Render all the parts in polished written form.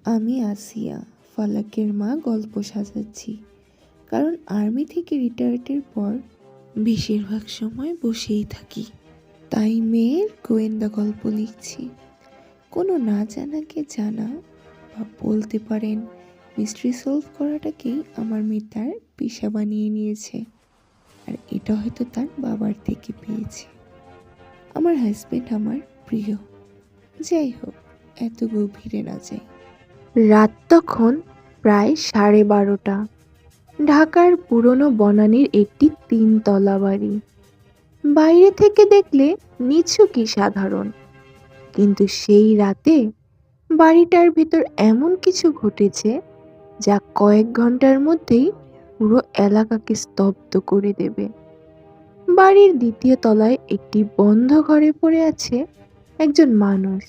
আমি আসিয়া, ফালাকের মা, গল্প সাজাচ্ছি। কারণ আর্মি থেকে রিটায়ার্ডের পর বেশিরভাগ সময় বসেই থাকি, তাই মেয়ের গোয়েন্দা গল্প লিখছি। কোনো না জানাকে জানা বা বলতে পারেন মিস্ট্রি সলভ করাটাকেই আমার মেয়ে তার পেশা বানিয়ে নিয়েছে। আর এটা হয়তো তার বাবার থেকে পেয়েছে। আমার হাজবেন্ড আমার প্রিয়। যাই হোক, এত গভীরে না যাই। রাত তখন প্রায় 12:30। ঢাকার পুরনো বনানীর একটি 3 তলা বাড়ি। বাইরে থেকে দেখলে নিছকই সাধারণ, কিন্তু সেই রাতে বাড়িটার ভিতর এমন কিছু ঘটেছে যা কয়েক ঘন্টার মধ্যেই পুরো এলাকাকে স্তব্ধ করে দেবে। বাড়ির 2য় তলায় একটি বন্ধ ঘরে পড়ে আছে একজন মানুষ,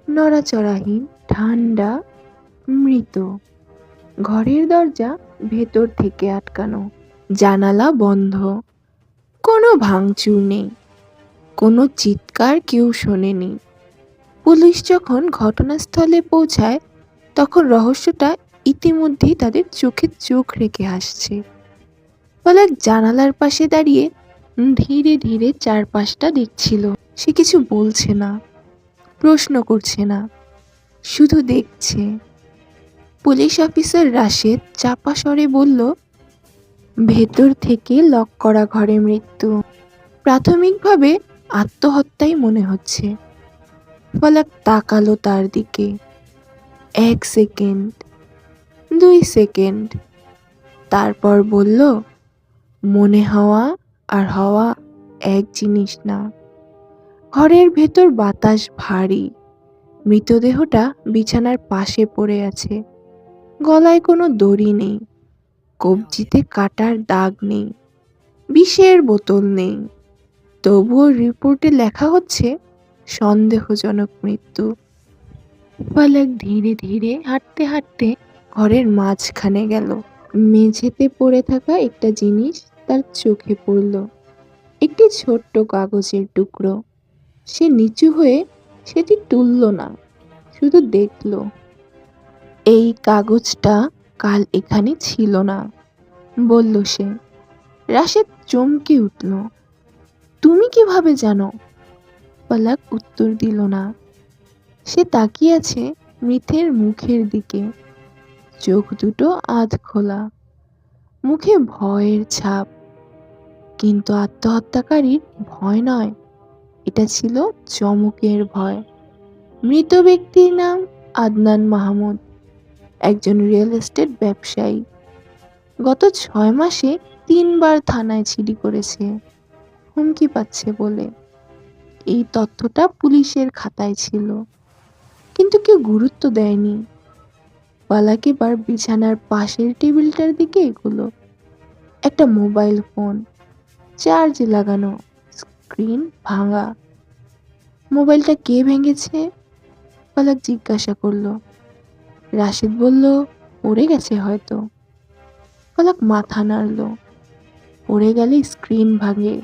নড়াচড়াহীন, ঠান্ডা, মৃত। ঘরের দরজা ভেতর থেকে আটকানো, জানালা বন্ধ, কোনো ভাঙচুর নেই, কোনো চিৎকার কেউ শোনেনি। পুলিশ যখন ঘটনাস্থলে পৌঁছায় তখন রহস্যটা ইতিমধ্যেই তাদের চোখে চোখ রেখে আসছে। পলক জানালার পাশে দাঁড়িয়ে ধীরে ধীরে চারপাশটা দেখছিল। সে কিছু বলছে না, প্রশ্ন করছে না, শুধু দেখছে। পুলিশ অফিসার রাশেদ চাপা স্বরে বলল, ভেতর থেকে লক করা ঘরে মৃত্যু। প্রাথমিকভাবে আত্মহত্যাই মনে হচ্ছে। পলক তাকালো তার দিকে। 1 সেকেন্ড, 2 সেকেন্ড, তারপর বলল, মনে হওয়া আর হওয়া এক জিনিস না। ঘরের ভেতর বাতাস ভারী। মৃতদেহটা বিছানার পাশে পড়ে আছে। গলায় কোনো দড়ি নেই, কবজিতে কাটার দাগ নেই, বিষের বোতল নেই। তবুও রিপোর্টে লেখা হচ্ছে সন্দেহজনক মৃত্যু। পলক ধীরে ধীরে হাঁটতে হাঁটতে ঘরের মাঝখানে গেল। মেঝেতে পড়ে থাকা একটা জিনিস তার চোখে পড়ল, একটি ছোট্ট কাগজের টুকরো। সে নিচু হয়ে সেটি তুলল না, শুধু দেখল। এই কাগজটা কাল এখানে ছিল না, বলল সে। রাশেদ চমকে উঠল। তুমি কিভাবে জানো? পলক উত্তর দিল না। সে তাকিয়ে আছে মৃতের মুখের দিকে, চোখ দুটো আধ খোলা, মুখে ভয়ের ছাপ। কিন্তু আত্মহত্যাকারীর ভয় নয়, এটা ছিল চমকের ভয়। মৃত ব্যক্তির নাম আদনান মাহমুদ, একজন রিয়েল এস্টেট ব্যবসায়ী। গত 6 মাসে 3বার থানায় জিডি করেছে, হুমকি পাচ্ছে বলে। এই তথ্যটা পুলিশের খাতায় ছিল, কিন্তু কেউ গুরুত্ব দেয়নি। পলক এবার বিছানার পাশের টেবিলটার দিকে এগোলো। একটা মোবাইল ফোন, চার্জ লাগানো, স্ক্রিন ভাঙা। মোবাইলটা কে ভেঙেছে? পলক জিজ্ঞাসা করলো। রাশেদ বলল, পড়ে গেছে হয়তো। পলক মাথা নাড়ল। পড়ে গেলে স্ক্রিন ভাঙে,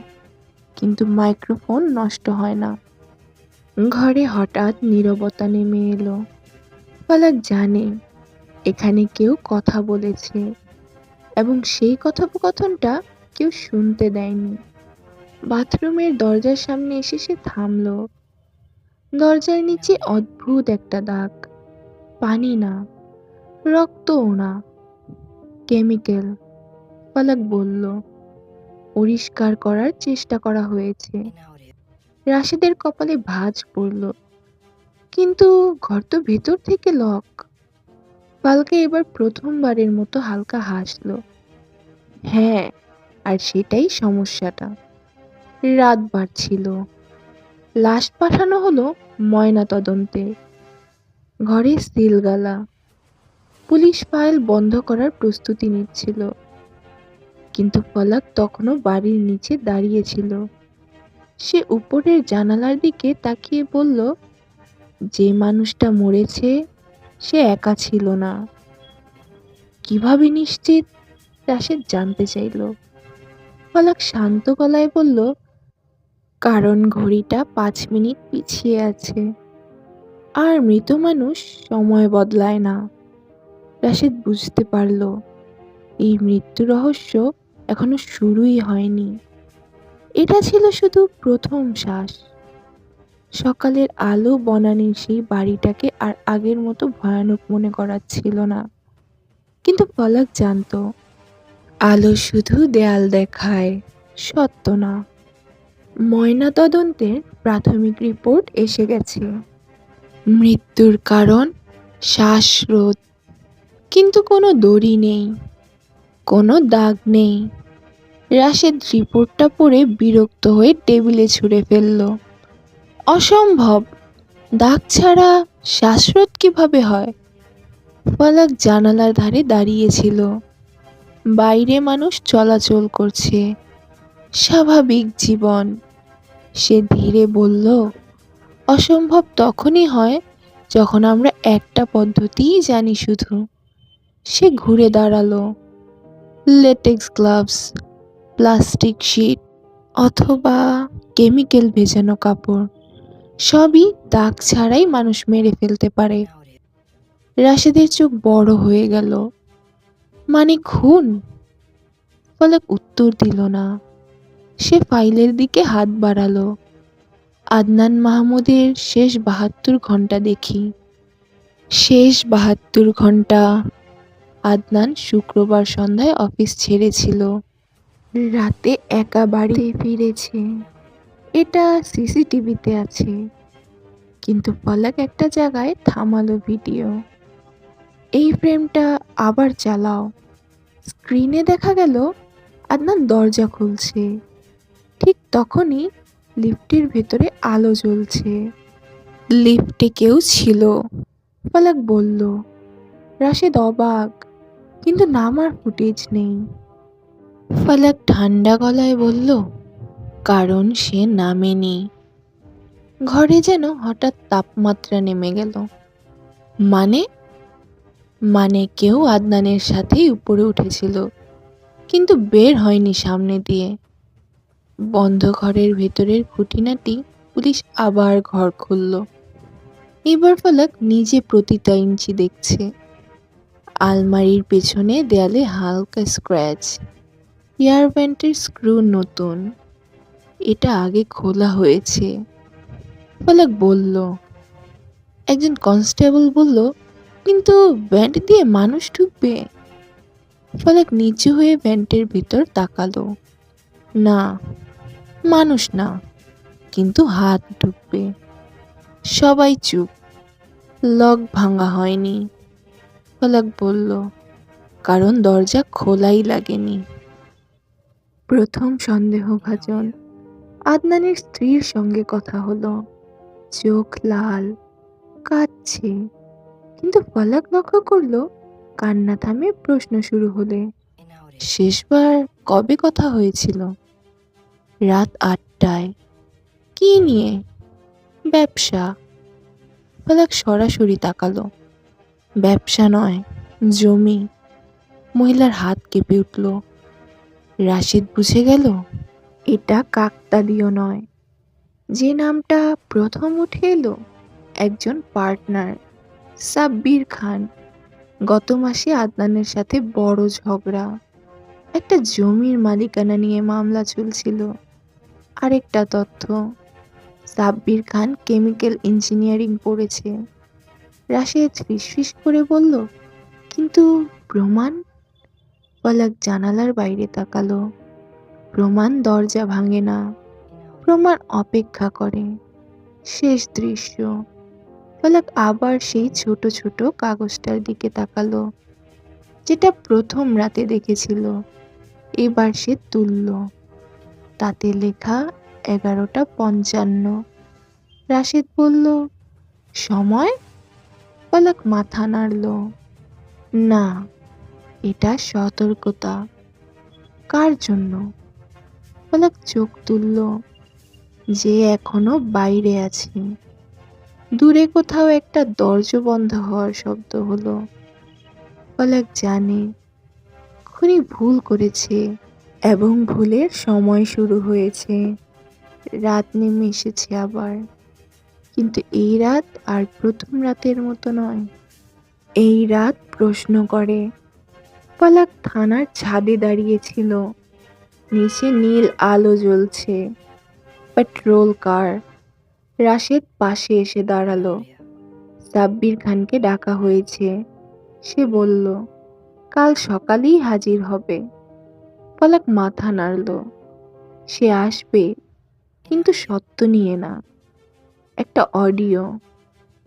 কিন্তু মাইক্রোফোন নষ্ট হয় না। ঘরে হঠাৎ নীরবতা নেমে এলো। পলক জানে এখানে কেউ কথা বলেছে, এবং সেই কথোপকথনটা কেউ শুনতে দেয়নি। বাথরুমের দরজার সামনে এসে সে থামল। দরজার নিচে অদ্ভুত একটা দাগ। পানি না, রক্তও না, কেমিক্যাল। পলক বলল, পরিষ্কার করার চেষ্টা করা হয়েছে। রাশেদের কপালে ভাঁজ পড়ল, কিন্তু ঘর তো ভেতর থেকে লক। পলকে এবার প্রথমবারের মতো হালকা হাসলো। হ্যাঁ, আর সেটাই সমস্যাটা। রাত বাড়ছিল। লাশ পাঠানো হলো ময়না তদন্তে। ঘরে সিলগালা। পুলিশ ফাইল বন্ধ করার প্রস্তুতি নিচ্ছিল, কিন্তু পলক তখনও বাড়ির নিচে দাঁড়িয়েছিল। সে উপরের জানালার দিকে তাকিয়ে বলল, যে মানুষটা মরেছে সে একা ছিল না। কিভাবে নিশ্চিত? রাশেদ জানতে চাইল। পলক শান্ত গলায় বলল, কারণ ঘড়িটা 5 মিনিট পিছিয়ে আছে। আর মৃত মানুষ সময় বদলায় না। রাশেদ বুঝতে পারল এই মৃত্যু রহস্য এখনো শুরুই হয়নি। এটা ছিল শুধু প্রথম শ্বাস। সকালের আলো বনানীর সেই বাড়িটাকে আর আগের মতো ভয়ানক মনে করাচ্ছিল না। কিন্তু পলক জানতো আলো শুধু দেয়াল দেখায়, সত্য না। ময়নাতদন্তের প্রাথমিক রিপোর্ট এসে গেছে। মৃত্যুর কারণ শ্বাসরোধ, কিন্তু কোনো দড়ি নেই, কোনো দাগ নেই। রাশেদ রিপোর্টটা পড়ে বিরক্ত হয়ে টেবিলে ছুঁড়ে ফেলল। অসম্ভব! দাগ ছাড়া শ্বাসরোধ কিভাবে হয়? পলক জানালার ধারে দাঁড়িয়েছিল। বাইরে মানুষ চলাচল করছে, স্বাভাবিক জীবন। সে ধীরে বলল, অসম্ভব তখনই হয় যখন আমরা একটা পদ্ধতিই জানি শুধু। সে ঘুরে দাঁড়ালো। লেটেক্স গ্লাভস, প্লাস্টিক শিট অথবা কেমিক্যাল ভেজানো কাপড়, সবই দাগ ছাড়াই মানুষ মেরে ফেলতে পারে। রাশেদের চোখ বড় হয়ে গেল। মানে খুন? পলক উত্তর দিল না। সে ফাইলের দিকে হাত বাড়ালো। আদনান মাহমুদের শেষ ৭২ ঘন্টা দেখি। শেষ ৭২ ঘন্টা। আদনান শুক্রবার সন্ধ্যায় অফিস ছেড়েছিল। রাতে একা বাড়িতে ফিরেছে। এটা সিসিটিভিতে আছে। কিন্তু পলক একটা জায়গায় থামালো ভিডিও। এই ফ্রেমটা আবার চালাও। স্ক্রিনে দেখা গেল আদনান দরজা খুলছে। ঠিক তখনই লিফটের ভেতরে আলো জ্বলছে। লিফটে কেউ ছিল, পলক বলল। রাশেদ অবাক, কিন্তু নামার ফুটেজ নেই। পলক ঠান্ডা গলায় বলল, কারণ সে নামেনি। ঘরে যেন হঠাৎ তাপমাত্রা নেমে গেল। মানে মানে কেউ আদনানের সাথেই উপরে উঠেছিল, কিন্তু বের হয়নি সামনে দিয়ে। বন্ধ ঘরের ভেতরের খুঁটিনাটি পুলিশ আবার ঘর খুলল। এবার পলক নিজে প্রতিটা ইঞ্চি দেখছে। আলমারির পেছনে দেয়ালে হালকা স্ক্র্যাচ, এয়ার ভেন্টের স্ক্রু নতুন। এটা আগে খোলা হয়েছে। পলক বলল, একজন কনস্টেবল বলল, কিন্তু ভেন্ট দিয়ে মানুষ ঢুকবে? পলক নিচু হয়ে ভেন্টের ভিতর তাকালো। না, মানুষ না, কিন্তু হাত ঢুকবে। সবাই চুপ। লক ভাঙা হয়নি। পলক বলল, কারণ দরজা খোলাই লাগেনি। প্রথম সন্দেহভাজন আদনানের স্ত্রীর সঙ্গে কথা হলো। চোখ লাল, কাঁদছে। কিন্তু পলক লক্ষ্য করলো কান্না থামে প্রশ্ন শুরু হলে। শেষবার কবে কথা হয়েছিল? রাত ৮টায়। কি নিয়ে? ব্যবসা। পলক সরাসরি তাকালো। ব্যবসা নয়, জমি। মহিলার হাত কেঁপে উঠল। রাশেদ বুঝে গেল এটা কাকতালীয় নয়। যে নামটা প্রথম উঠে এলো, একজন পার্টনার, সাব্বির খান। গত মাসে আদনানের সাথে বড় ঝগড়া। একটা জমির মালিকানা নিয়ে মামলা চলছিল। আরেকটা তথ্য, সাব্বির খান কেমিক্যাল ইঞ্জিনিয়ারিং পড়েছে। রাশেদ ফিসফিস করে বলল, কিন্তু প্রমাণ? পলক জানালার বাইরে তাকালো। প্রমাণ দরজা ভাঙে না, প্রমাণ অপেক্ষা করে। শেষ দৃশ্য। পলক আবার সেই ছোট ছোট কাগজটার দিকে তাকালো, যেটা প্রথম রাতে দেখেছিল। এবার সে তুলল। তাতে লেখা 11:55। রাশেদ বলল, সময়? পলক মাথা নাড়ল। না, এটা সতর্কতা। কার জন্য? পলক চোখ তুলল। যে এখনো বাইরে আছে। দূরে কোথাও একটা দরজা বন্ধ হওয়ার শব্দ হলো। পলক জানে খুনি ভুল করেছে এবং ভুলের সময় শুরু হয়েছে। রাত নেমে এসেছে আবার। কিন্তু এই রাত আর প্রথম রাতের মতো নয়। এই রাত প্রশ্ন করে। পলাক থানার ছাদে দাঁড়িয়েছিল। নিচে নীল আলো জ্বলছে। পেট্রোল কার। রাশেদ পাশে এসে দাঁড়ালো। সাব্বির খানকে ডাকা হয়েছে। সে বলল, কাল সকালেই হাজির হবে। পলাক মাথা নাড়ল। সে আসবে, কিন্তু সত্য নিয়ে না। একটা অডিও,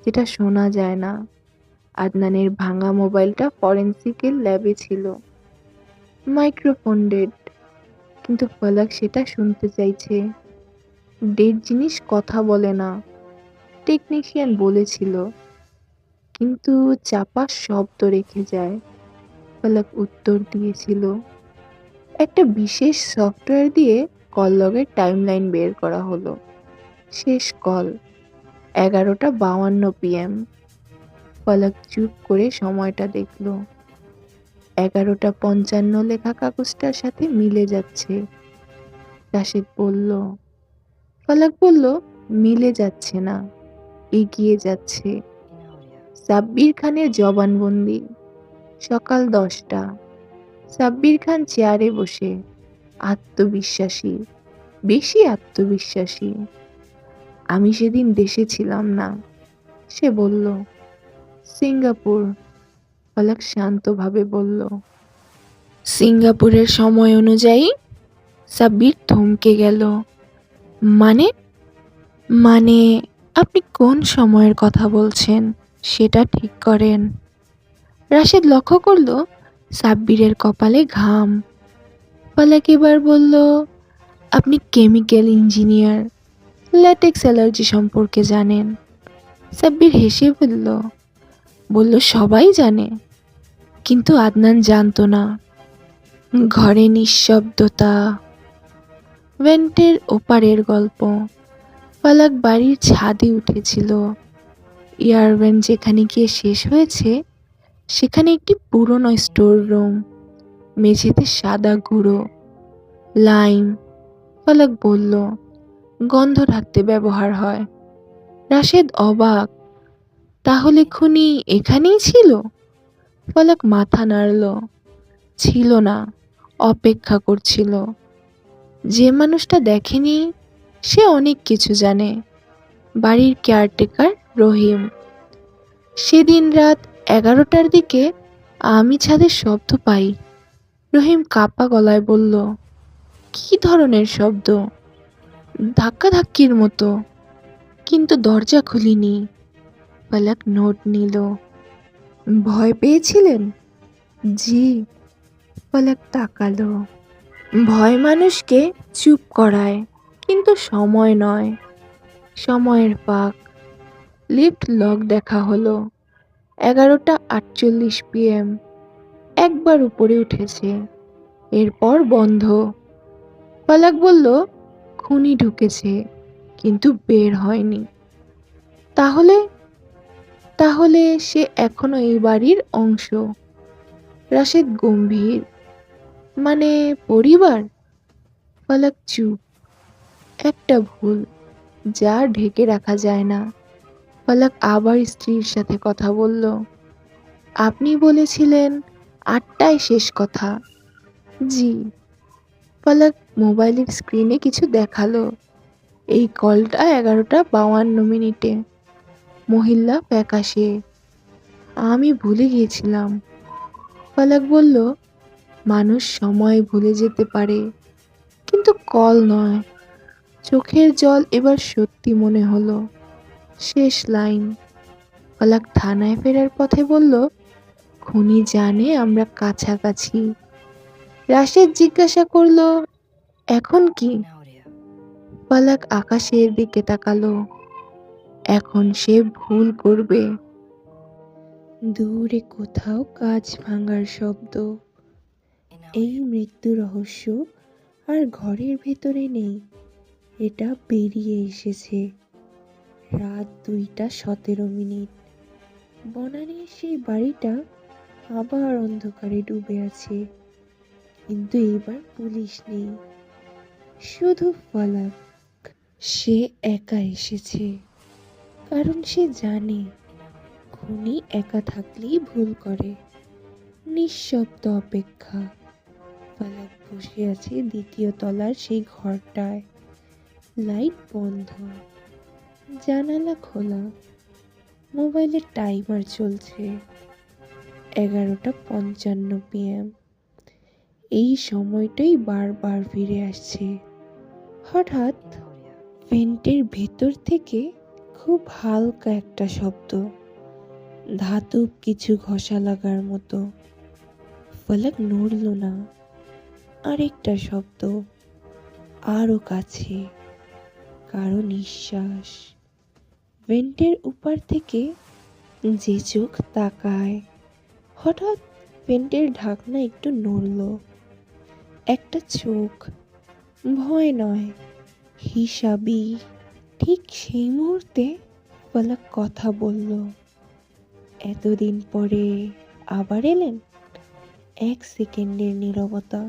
যেটা শোনা যায় না। আদনানের ভাঙা মোবাইলটা ফরেন্সিকের ল্যাবে ছিল। মাইক্রোফোন ডেড, কিন্তু পলাক সেটা শুনতে চাইছে। ডেড জিনিস কথা বলে না, টেকনিশিয়ান বলেছিল, কিন্তু চাপা শব্দ রেখে যায়। পলাক উত্তর দিয়েছিল। একটা বিশেষ সফটওয়্যার দিয়ে কল লগের টাইমলাইন বের করা হলো। শেষ কল 11:52 PM। পলক চুপ করে সময়টা দেখল। 11:55 লেখা কাগজটার সাথে মিলে যাচ্ছে। রাশেদ বলল। পলক বলল, মিলে যাচ্ছে না, এগিয়ে যাচ্ছে। সাব্বির খানের জবানবন্দি। সকাল 10টা। সাব্বির খান চেয়ারে বসে, আত্মবিশ্বাসী, বেশি আত্মবিশ্বাসী। আমি সেদিন দেশে ছিলাম না, সে বলল। সিঙ্গাপুর, পলক শান্তভাবে বলল। সিঙ্গাপুরের সময় অনুযায়ী? সাব্বির থমকে গেল। মানে? মানে আপনি কোন সময়ের কথা বলছেন সেটা ঠিক করেন। রাশেদ লক্ষ্য করল সাব্বিরের কপালে ঘাম। পলক এবার বলল, আপনি কেমিক্যাল ইঞ্জিনিয়ার, ল্যাটেক্স অ্যালার্জি সম্পর্কে জানেন। সাব্বির হেসে বলল সবাই জানে, কিন্তু আদনান জানতো না। ঘরে নিঃশব্দতা। ভেন্টের ওপারের গল্প। পলক বাড়ির ছাদে উঠেছিল। এয়ারভেন্ট যেখানে গিয়ে শেষ হয়েছে, সেখানে একটি পুরনো স্টোর রুম। মেঝেতে সাদা গুঁড়ো, লাইম। পলক বলল, গন্ধ ঢাকতে ব্যবহার হয়। রাশেদ অবাক। তাহলে খুনি এখানেই ছিল? পলক মাথা নাড়ল। ছিল না, অপেক্ষা করছিল। যে মানুষটা দেখেনি সে অনেক কিছু জানে। বাড়ির কেয়ারটেকার রহিম। সেদিন রাত 11টার দিকে আমি ছাদের শব্দ পাই। রহিম কাঁপা গলায় বলল, কি ধরনের শব্দ? ধাক্কাধাক্কির মতো, কিন্তু দরজা খুলিনি। পলক নোট নিল। ভয় পেয়েছিলেন? জি। পলক তাকালো। ভয় মানুষকে চুপ করায়, কিন্তু সময় নয়। সময়ের পাক। লিফট লক দেখা হলো। 11:48 PM। একবার উপরে উঠেছে, এরপর বন্ধ। পলক বলল, খুনি ঢুকেছে, কিন্তু বের হয়নি। তাহলে? তাহলে সে এখনো এই বাড়ির অংশ। রাশেদ গম্ভীর। মানে পরিবার? পলক চুপ। একটা ভুল, যা ঢেকে রাখা যায় না। পলক আবার স্ত্রীর সাথে কথা বলল। আপনি বলেছিলেন 8টায় শেষ কথা। জি। পলক মোবাইলের স্ক্রিনে কিছু দেখালো। এই কলটা 11:52 মহিলা ফ্যাকাশে। আমি ভুলে গিয়েছিলাম। পলক বলল, মানুষ সময় ভুলে যেতে পারে, কিন্তু কল নয়। চোখের জল এবার সত্যি মনে হলো। শেষ লাইন। পলক থানায় ফেরার পথে বলল, খুনি জানে আমরা কাছাকাছি। রাশেদ জিজ্ঞাসা করলো, এখন কি? পলক আকাশের দিকে তাকালো। এখন সে ভুল করবে। দূরে কোথাও কাঁচ ভাঙার শব্দ। এই মৃত্যু রহস্য আর ঘরের ভেতরে নেই, এটা বেরিয়ে এসেছে। রাত 2:17। বনানীর সেই বাড়িটা আবার অন্ধকারে ডুবে আছে, কিন্তু এবার পুলিশ নেই, শুধু পলক। সে একা এসেছে। কারণ সে জানে খুনি একা থাকলেই ভুল করে। নিঃশব্দ অপেক্ষা। ফালাক বসে আছে দ্বিতীয় তলার সেই ঘরটায়। লাইট বন্ধ, জানালা খোলা, মোবাইলে টাইমার চলছে। 11:55 PM। এই সময়টাই বারবার ফিরে আসছে। হঠাৎ ভেন্টের ভেতর থেকে খুব হালকা একটা শব্দ, ধাতব কিছু ঘষা লাগার মতো। ফলক নড়ল না। আরেকটা শব্দ, আরো কাছে, কারো নিঃশ্বাস। ভেন্টের উপর থেকে যে চোখ তাকায়। হঠাৎ ভেন্টের ঢাকনা একটু নড়ল। একটা চোখ, ভয় নয়, হিসাবি। ঠিক সেই মুহূর্তে ফলক কথা বলল। এতদিন পরে আবার এলেন? 1 সেকেন্ডের নীরবতা,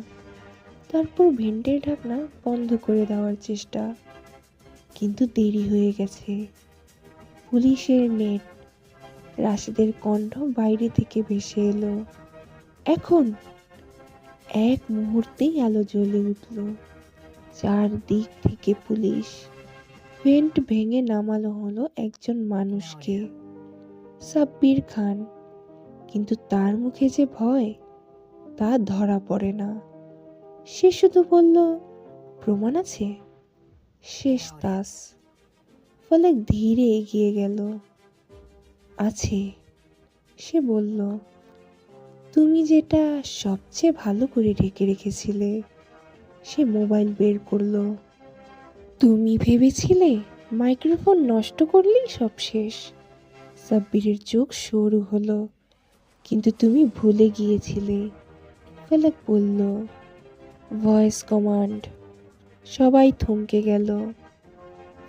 তারপর ভেন্টের ঢাকনা বন্ধ করে দেওয়ার চেষ্টা। কিন্তু দেরি হয়ে গেছে। পুলিশের নেট। রাশেদের কণ্ঠ বাইরে থেকে ভেসে এলো। এখন! এক মুহূর্তেই আলো জ্বলে উঠল। চারদিক থেকে পুলিশ। ভেন্ট ভেঙে নামানো হলো একজন মানুষকে, সাব্বির খান। কিন্তু তার মুখে যে ভয়, তা ধরা পড়ে না। সে শুধু বলল, প্রমাণ আছে? শেষ তাস। ফলক ধীরে এগিয়ে গেল। আছে, সে বলল। তুমি যেটা সবচেয়ে ভালো করে ঢেকে রেখেছিলে। সে মোবাইল বের করলো। তুমি ভেবেছিলে মাইক্রোফোন নষ্ট করলেই সব শেষ। সাব্বিরের চোখ সরু হলো। কিন্তু তুমি ভুলে গিয়েছিলে। ফলক বলল, ভয়েস কমান্ড। সবাই থমকে গেল।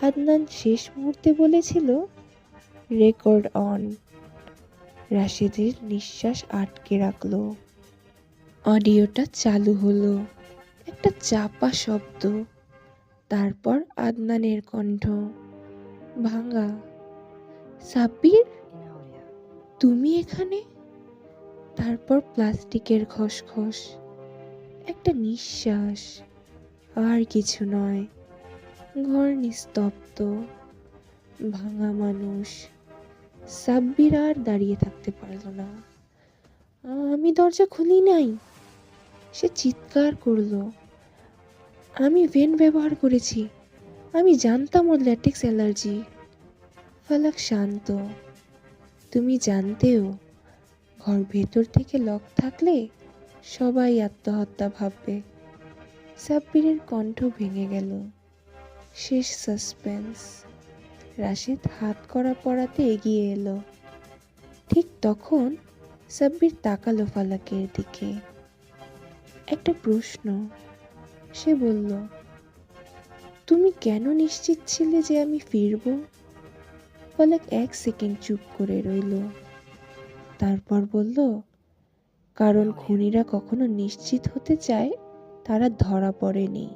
আদনান শেষ মুহূর্তে বলেছিল, রেকর্ড অন। রাশেদের নিঃশ্বাস আটকে রাখলো। অডিওটা চালু হলো। একটা চাপা শব্দ, তারপর আদনানের কণ্ঠ, ভাঙা। সাব্বির, তুমি এখানে? তারপর প্লাস্টিকের খসখস, একটা নিঃশ্বাস, আর কিছু নয়। ঘর নিস্তব্ধ, ভাঙা মানুষ। সাব্বির আর দাঁড়িয়ে থাকতে পারল না। আমি দরজা খুলি নাই, সে চিৎকার করলো। আমি ভেন ব্যবহার করেছি, আমি জানতাম ওর ল্যাটেক্স অ্যালার্জি। ফলক শান্ত। তুমি জানতেও ঘর ভেতর থেকে লক থাকলে সবাই আত্মহত্যা ভাববে। সাব্বিরের কণ্ঠ ভেঙে গেল। শেষ সাসপেন্স। রাশেদ হাত করা পড়াতে এগিয়ে এলো। ঠিক তখন সাব্বির তাকালো ফালাকের দিকে। একটা প্রশ্ন। সে বলল, তুমি কেন নিশ্চিত ছিলে যে আমি ফিরব? ফালাক 1 সেকেন্ড চুপ করে রইল। তারপর বলল, কারণ খুনিরা কখনো নিশ্চিত হতে চায় তারা ধরা পড়েনি।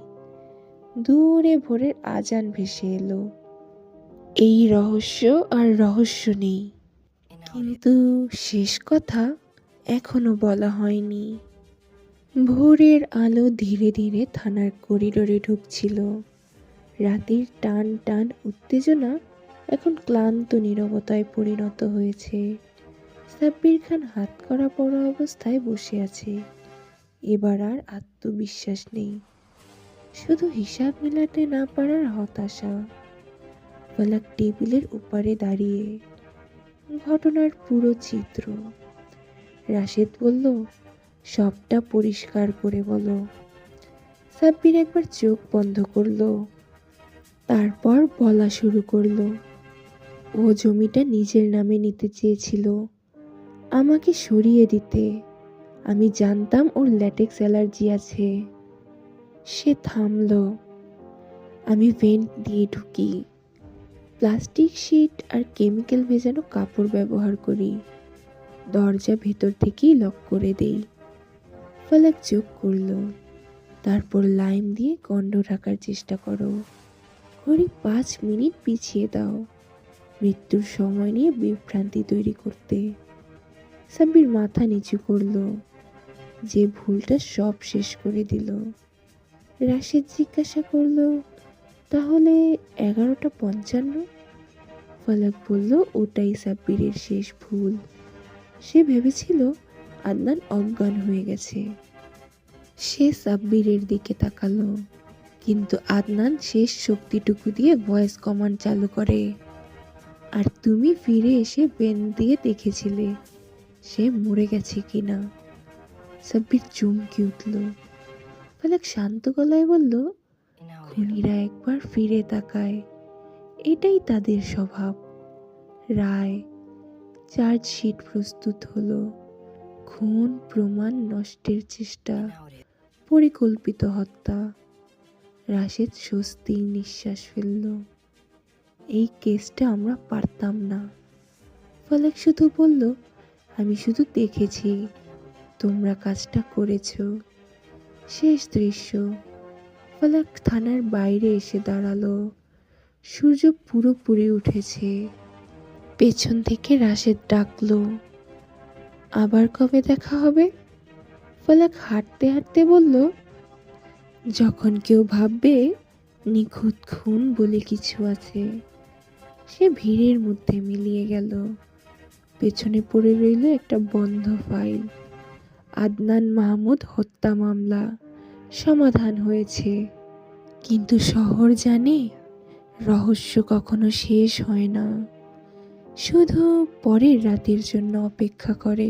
দূরে ভোরের আজান ভেসে এলো। এই রহস্য আর রহস্য নেই, কিন্তু শেষ কথা এখনো বলা হয়নি। ভোরের আলো ধীরে ধীরে থানার করিডোরে ঢুকছিল। রাতের টান টান উত্তেজনা এখন ক্লান্ত নীরবতায় পরিণত হয়েছে। সাব্বির খান হাত করা পড়া অবস্থায় বসে আছে। এবার আর আত্মবিশ্বাস নেই, শুধু হিসাব মেলাতে না পারার হতাশা। ফলক টেবিলের উপরে দাঁড়িয়ে, ঘটনার পুরো চিত্র। রাশেদ বলল, সবটা পরিষ্কার করে বলো। সাব্বির একবার চোখ বন্ধ করলো, তারপর বলা শুরু করলো। ও জমিটা নিজের নামে নিতে চেয়েছিল, আমাকে সরিয়ে দিতে। আমি জানতাম ওর ল্যাটেক্স অ্যালার্জি আছে। সে থামলো। আমি ভেন্ট দিয়ে ঢুকি, প্লাস্টিক শিট আর কেমিক্যাল ভেজানো কাপড় ব্যবহার করি। দরজা ভেতর থেকেই লক করে দেই। ফলক চোখ করল। তারপর লাইম দিয়ে গন্ধ ঢাকার চেষ্টা করো। ঘড়ি 5 মিনিট পিছিয়ে দাও। মৃত্যুর সময় নিয়ে বিভ্রান্তি তৈরি করতে। সাব্বির মাথা নিচু করলো, যে ভুলটা সব শেষ করে দিল। রাশেদ জিজ্ঞাসা করলো, তাহলে 11:55? ফালাক বলল, ওটাই সাব্বিরের শেষ ভুল। সে ভেবেছিল আদনান অজ্ঞান হয়ে গেছে। সে সাব্বিরের দিকে তাকালো, কিন্তু আদনান শেষ শক্তিটুকু দিয়ে ভয়েস কমান্ড চালু করে, আর তুমি ফিরে এসে পেন দিয়ে দেখেছিলে সে মরে গেছে কিনা। সাব্বির চমকে উঠল। ফালাক শান্ত গলায় বলল, খুনিরা একবার ফিরে তাকায়, এটাই তাদের স্বভাব। রায়, চার্জশিট প্রস্তুত হলো। খুন, প্রমাণ নষ্টের চেষ্টা, পরিকল্পিত হত্যা। রাশেদ স্বস্তির নিঃশ্বাস ফেলল। এই কেসটা আমরা পারতাম না। ফালাক শুধু বলল, আমি শুধু দেখেছি, তোমরা কাজটা করেছো। শেষ দৃশ্য, ফালাক থানার বাইরে এসে দাঁড়ালো। সূর্য পুরোপুরি উঠেছে। পেছন থেকে রাশেদ ডাকলো, আবার কবে দেখা হবে? ফালাক হাঁটতে হাঁটতে বলল, যখন কেউ ভাববে নিখুঁত খুন বলে কিছু আছে। সে ভিড়ের মধ্যে মিলিয়ে গেল। পেছনে পড়ে রইল একটা বন্ধ ফাইল। আদনান মাহমুদ হত্যা মামলা সমাধান হয়েছে, কিন্তু শহর জানে রহস্য কখনো শেষ হয় না, শুধু পরের রাতের জন্য অপেক্ষা করে।